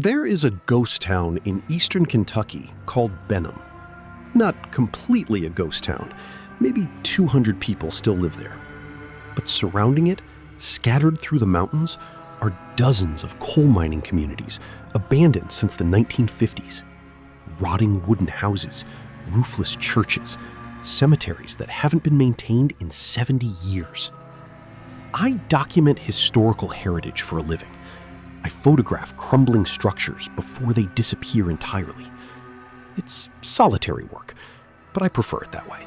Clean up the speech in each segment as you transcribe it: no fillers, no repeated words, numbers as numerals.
There is a ghost town in eastern Kentucky called Benham. Not completely a ghost town. Maybe 200 people still live there. But surrounding it, scattered through the mountains, are dozens of coal mining communities abandoned since the 1950s. Rotting wooden houses, roofless churches, cemeteries that haven't been maintained in 70 years. I document historical heritage for a living. I photograph crumbling structures before they disappear entirely. It's solitary work, but I prefer it that way.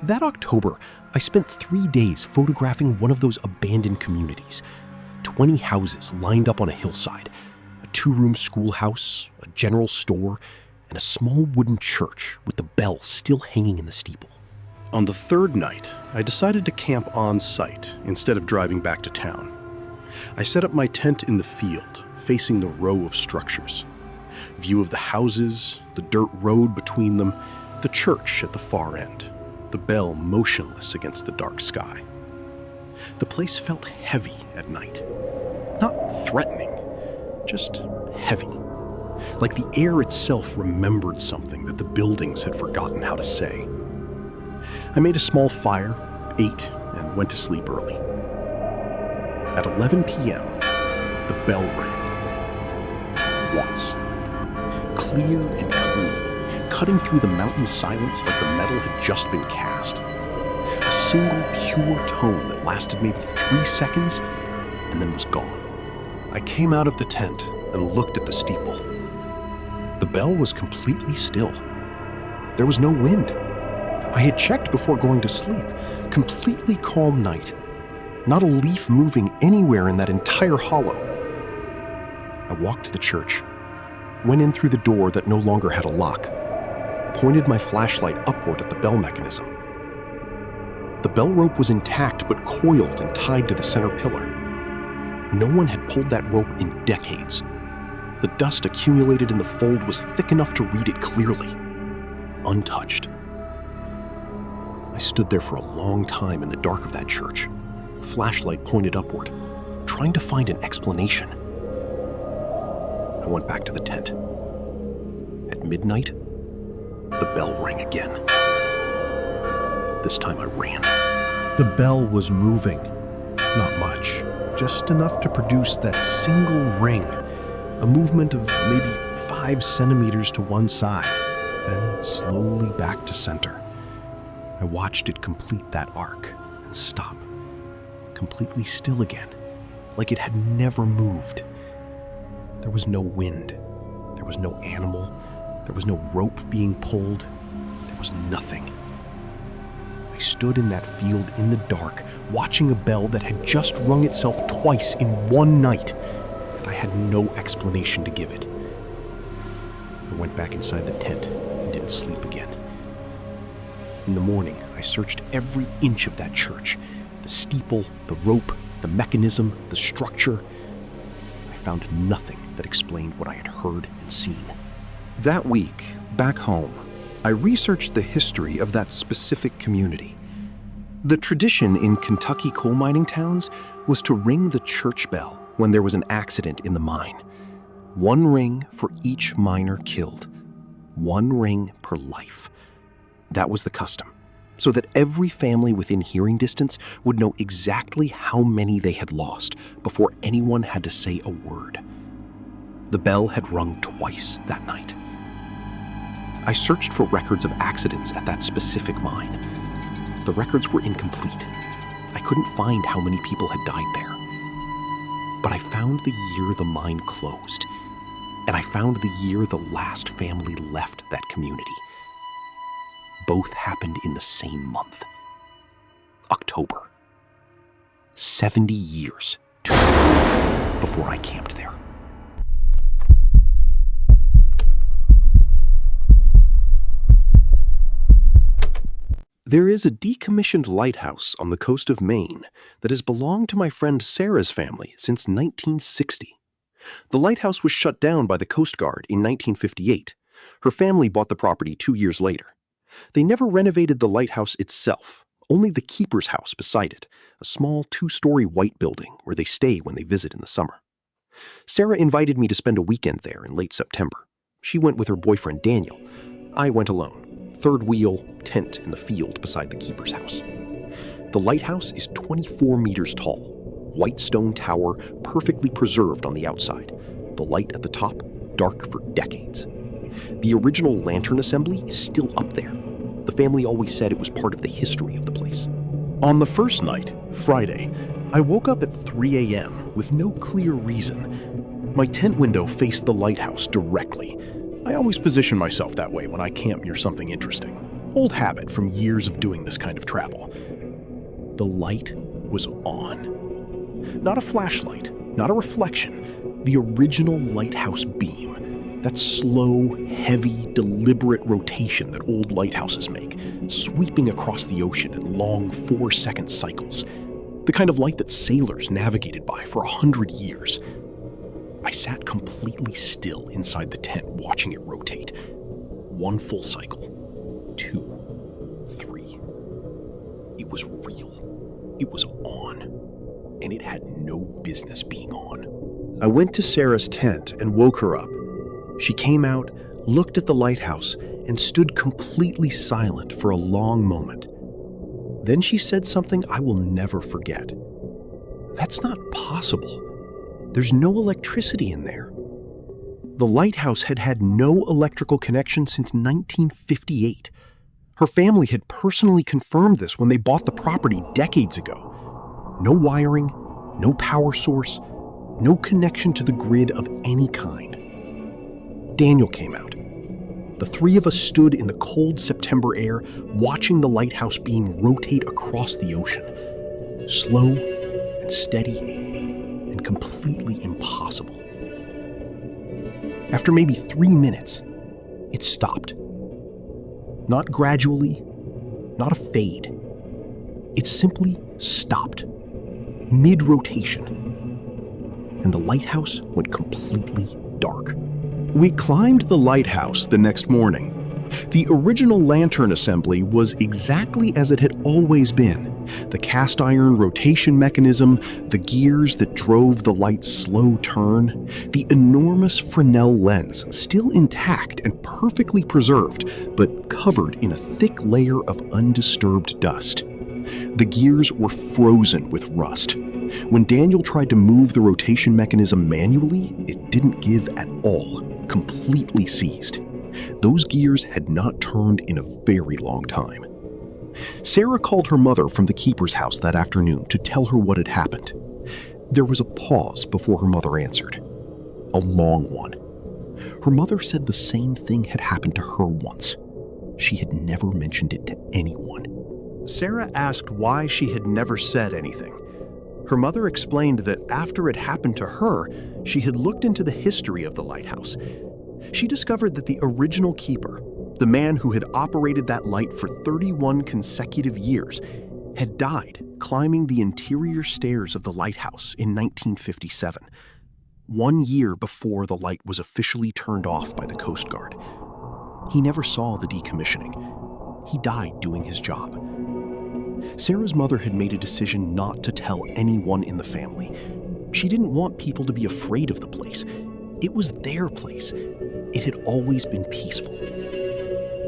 That October, I spent 3 days photographing one of those abandoned communities. 20 houses lined up on a hillside, a 2-room schoolhouse, a general store, and a small wooden church with the bell still hanging in the steeple. On the third night, I decided to camp on site instead of driving back to town. I set up my tent in the field, facing the row of structures. View of the houses, the dirt road between them, the church at the far end, the bell motionless against the dark sky. The place felt heavy at night. Not threatening, just heavy. Like the air itself remembered something that the buildings had forgotten how to say. I made a small fire, ate, and went to sleep early. At 11 p.m., the bell rang. Once. Clear and clean, cutting through the mountain silence like the metal had just been cast. A single pure tone that lasted maybe 3 seconds and then was gone. I came out of the tent and looked at the steeple. The bell was completely still. There was no wind. I had checked before going to sleep. Completely calm night. Not a leaf moving anywhere in that entire hollow. I walked to the church, went in through the door that no longer had a lock, pointed my flashlight upward at the bell mechanism. The bell rope was intact but coiled and tied to the center pillar. No one had pulled that rope in decades. The dust accumulated in the fold was thick enough to read it clearly, untouched. I stood there for a long time in the dark of that church, flashlight pointed upward, trying to find an explanation. I went back to the tent. At midnight, the bell rang again. This time I ran. The bell was moving. Not much, just enough to produce that single ring, a movement of maybe 5 centimeters to one side, then slowly back to center. I watched it complete that arc and stop, completely still again, like it had never moved. There was no wind. There was no animal. There was no rope being pulled. There was nothing. I stood in that field in the dark, watching a bell that had just rung itself twice in one night, and I had no explanation to give it. I went back inside the tent and didn't sleep again. In the morning, I searched every inch of that church, the steeple, the rope, the mechanism, the structure. I found nothing that explained what I had heard and seen. That week, back home, I researched the history of that specific community. The tradition in Kentucky coal mining towns was to ring the church bell when there was an accident in the mine. 1 ring for each miner killed. 1 ring per life. That was the custom, so that every family within hearing distance would know exactly how many they had lost before anyone had to say a word. The bell had rung twice that night. I searched for records of accidents at that specific mine. The records were incomplete. I couldn't find how many people had died there. But I found the year the mine closed, and I found the year the last family left that community. Both happened in the same month. October. 70 years to the month before I camped there. There is a decommissioned lighthouse on the coast of Maine that has belonged to my friend Sarah's family since 1960. The lighthouse was shut down by the Coast Guard in 1958. Her family bought the property 2 years later. They never renovated the lighthouse itself, only the keeper's house beside it, a small 2-story white building where they stay when they visit in the summer. Sarah invited me to spend a weekend there in late September. She went with her boyfriend Daniel. I went alone, third wheel, tent in the field beside the keeper's house. The lighthouse is 24 meters tall, white stone tower perfectly preserved on the outside, the light at the top dark for decades. The original lantern assembly is still up there. The family always said it was part of the history of the place. On the first night, Friday, I woke up at 3 a.m. with no clear reason. My tent window faced the lighthouse directly. I always position myself that way when I camp near something interesting. Old habit from years of doing this kind of travel. The light was on. Not a flashlight, not a reflection. The original lighthouse beam. That slow, heavy, deliberate rotation that old lighthouses make, sweeping across the ocean in long 4-second cycles. The kind of light that sailors navigated by for 100 years. I sat completely still inside the tent watching it rotate. 1 full cycle. 2, 3. It was real. It was on. And it had no business being on. I went to Sarah's tent and woke her up. She came out, looked at the lighthouse, and stood completely silent for a long moment. Then she said something I will never forget. "That's not possible. There's no electricity in there." The lighthouse had had no electrical connection since 1958. Her family had personally confirmed this when they bought the property decades ago. No wiring, no power source, no connection to the grid of any kind. Daniel came out. The 3 of us stood in the cold September air, watching the lighthouse beam rotate across the ocean. Slow and steady and completely impossible. After maybe 3 minutes, it stopped. Not gradually, not a fade. It simply stopped, mid-rotation. And the lighthouse went completely dark. We climbed the lighthouse the next morning. The original lantern assembly was exactly as it had always been. The cast iron rotation mechanism, the gears that drove the light's slow turn, the enormous Fresnel lens still intact and perfectly preserved, but covered in a thick layer of undisturbed dust. The gears were frozen with rust. When Daniel tried to move the rotation mechanism manually, it didn't give at all. Completely seized. Those gears had not turned in a very long time. Sarah called her mother from the keeper's house that afternoon to tell her what had happened. There was a pause before her mother answered. A long one. Her mother said the same thing had happened to her once. She had never mentioned it to anyone. Sarah asked why she had never said anything. Her mother explained that after it happened to her, she had looked into the history of the lighthouse. She discovered that the original keeper, the man who had operated that light for 31 consecutive years, had died climbing the interior stairs of the lighthouse in 1957, 1 year before the light was officially turned off by the Coast Guard. He never saw the decommissioning. He died doing his job. Sarah's mother had made a decision not to tell anyone in the family. She didn't want people to be afraid of the place. It was their place. It had always been peaceful.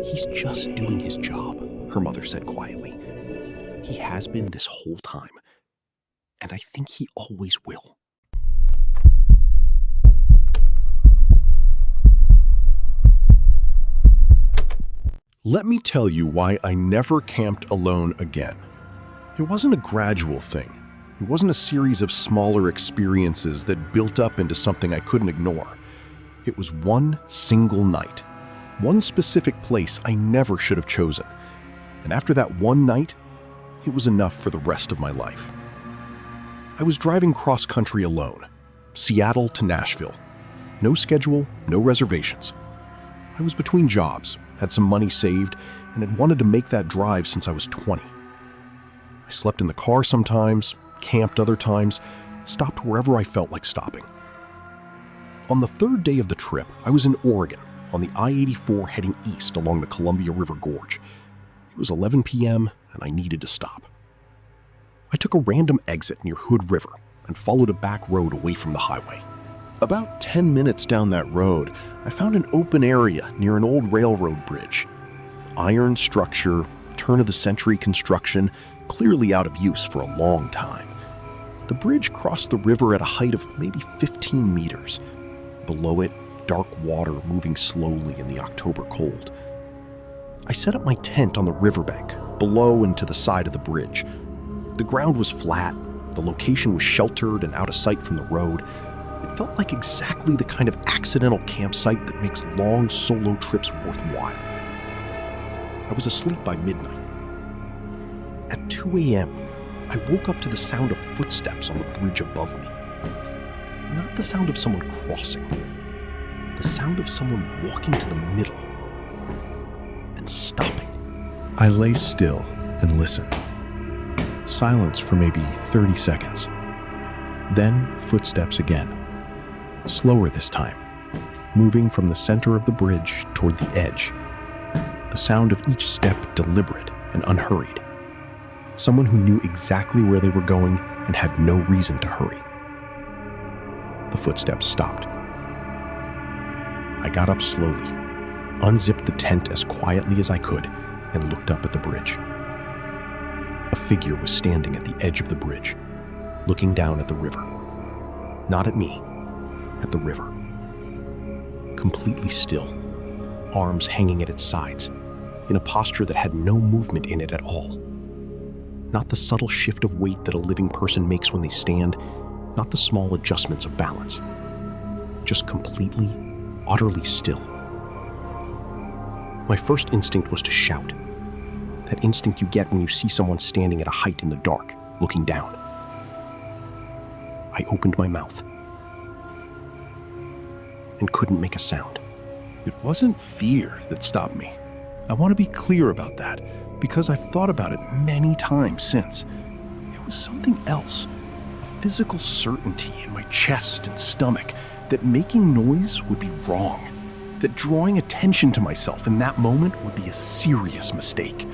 "He's just doing his job," her mother said quietly. "He has been this whole time, and I think he always will." Let me tell you why I never camped alone again. It wasn't a gradual thing. It wasn't a series of smaller experiences that built up into something I couldn't ignore. It was one single night, one specific place I never should have chosen. And after that one night, it was enough for the rest of my life. I was driving cross-country alone, Seattle to Nashville. No schedule, no reservations. I was between jobs, had some money saved, and had wanted to make that drive since I was 20. I slept in the car sometimes, camped other times, stopped wherever I felt like stopping. On the 3rd day of the trip, I was in Oregon, on the I-84 heading east along the Columbia River Gorge. It was 11 p.m., and I needed to stop. I took a random exit near Hood River and followed a back road away from the highway. About 10 minutes down that road, I found an open area near an old railroad bridge. Iron structure, turn-of-the-century construction, clearly out of use for a long time. The bridge crossed the river at a height of maybe 15 meters. Below it, dark water moving slowly in the October cold. I set up my tent on the riverbank, below and to the side of the bridge. The ground was flat, the location was sheltered and out of sight from the road. It felt like exactly the kind of accidental campsite that makes long solo trips worthwhile. I was asleep by midnight. At 2 a.m., I woke up to the sound of footsteps on the bridge above me. Not the sound of someone crossing, the sound of someone walking to the middle and stopping. I lay still and listened. Silence for maybe 30 seconds. Then footsteps again. Slower this time, moving from the center of the bridge toward the edge. The sound of each step deliberate and unhurried. Someone who knew exactly where they were going and had no reason to hurry. The footsteps stopped. I got up slowly, unzipped the tent as quietly as I could, and looked up at the bridge. A figure was standing at the edge of the bridge, looking down at the river. Not at me, at the river. Completely still, arms hanging at its sides, in a posture that had no movement in it at all. Not the subtle shift of weight that a living person makes when they stand, not the small adjustments of balance. Just completely, utterly still. My first instinct was to shout. That instinct you get when you see someone standing at a height in the dark, looking down. I opened my mouth and couldn't make a sound. It wasn't fear that stopped me. I want to be clear about that, because I've thought about it many times since. It was something else, a physical certainty in my chest and stomach that making noise would be wrong, that drawing attention to myself in that moment would be a serious mistake.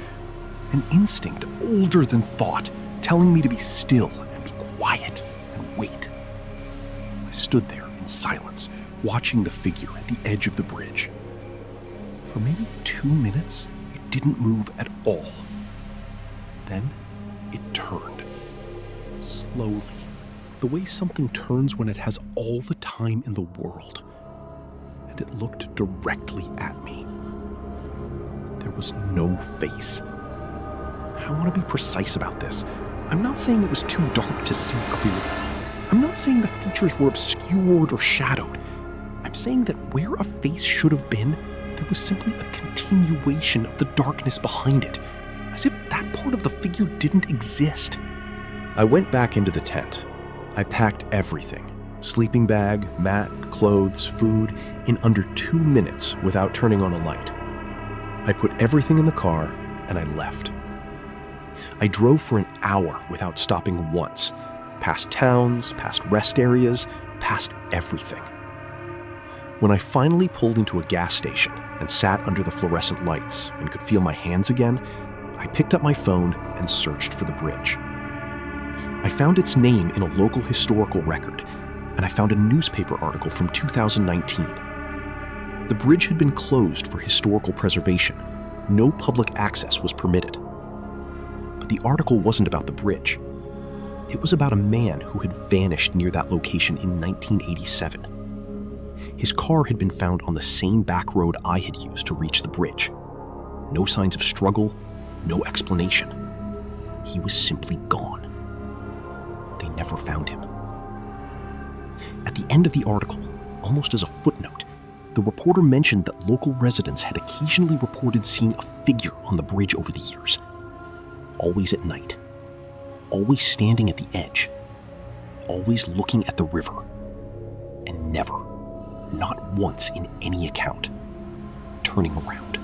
An instinct older than thought, telling me to be still and be quiet and wait. I stood there in silence, watching the figure at the edge of the bridge. For maybe 2 minutes, it didn't move at all. Then it turned. Slowly, the way something turns when it has all the time in the world. And it looked directly at me. There was no face. I want to be precise about this. I'm not saying it was too dark to see clearly. I'm not saying the features were obscured or shadowed. I'm saying that where a face should have been, there was simply a continuation of the darkness behind it, as if that part of the figure didn't exist. I went back into the tent. I packed everything. Sleeping bag, mat, clothes, food, in under 2 minutes without turning on a light. I put everything in the car and I left. I drove for an hour without stopping once, past towns, past rest areas, past everything. When I finally pulled into a gas station and sat under the fluorescent lights and could feel my hands again, I picked up my phone and searched for the bridge. I found its name in a local historical record, and I found a newspaper article from 2019. The bridge had been closed for historical preservation. No public access was permitted. But the article wasn't about the bridge. It was about a man who had vanished near that location in 1987. His car had been found on the same back road I had used to reach the bridge. No signs of struggle, no explanation. He was simply gone. They never found him. At the end of the article, almost as a footnote, the reporter mentioned that local residents had occasionally reported seeing a figure on the bridge over the years. Always at night. Always standing at the edge. Always looking at the river. And never, not once in any account, turning around.